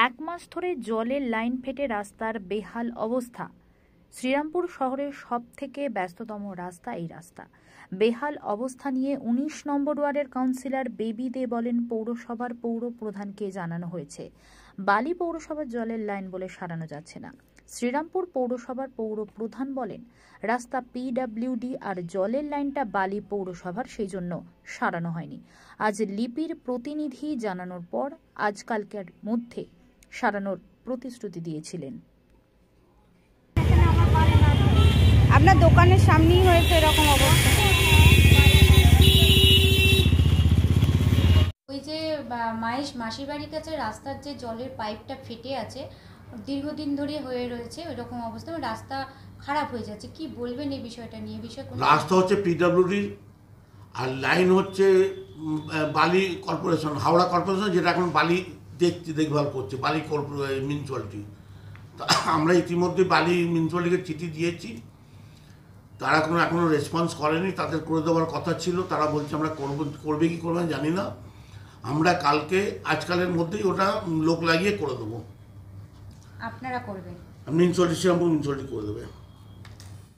এক মাস ধরে জলের লাইন ফেটে রাস্তার বেহাল অবস্থা। শ্রীরামপুর শহরের সবথেকে ব্যস্ততম রাস্তা এই রাস্তা। বেহাল অবস্থা নিয়ে ১৯ নম্বর ওয়ার্ডের কাউন্সিলর বেবি দে বলেন, পৌরসভার পৌর প্রধানকে জানানো হয়েছে, বালি পৌরসভার জলের লাইন বলে সারানো যাচ্ছে না। শ্রীরামপুর পৌরসভার পৌর প্রধান বলেন, রাস্তা পিডব্লিউডি আর জলের লাইনটা বালি পৌরসভার, সেই জন্য সারানো হয়নি। আজ লিপির প্রতিনিধি জানানোর পর আজকালকের মধ্যে সারানোর প্রতিশ্রুতি দিয়েছিলেন। আপনার দোকানের সামনেই হয়েছে এরকম অবস্থা। ওই যে মাসির বাড়ির কাছে রাস্তার যে জলের পাইপটা ফেটে আছে, দীর্ঘদিন ধরে হয়ে রয়েছে ওই রকম অবস্থা, রাস্তা খারাপ হয়ে যাচ্ছে। কি বলবেন এই বিষয়টা নিয়ে? রাস্তা হচ্ছে পিডব্লিউডি আর লাইন হচ্ছে বালি কর্পোরেশন, হাওড়া কর্পোরেশন, যেটা এখন বালি দেখভাল করছে, বালি মিউনিসিপ্যালিটি। আমরা ইতিমধ্যে বালি মিউনিসিপ্যালিটিকে চিঠি দিয়েছি, তারা এখনো রেসপন্স করেনি। তাদের করে দেওয়ার কথা ছিল, তারা বলছে আমরা করবে কি করবে জানি না। আমরা আজকালের মধ্যেই ওটা লোক লাগিয়ে করে দেবো। আপনারা করবেন? মিউনিসিপ্যালিটি, শ্রীরামপুর মিউনিসিপ্যালিটি করে দেবে।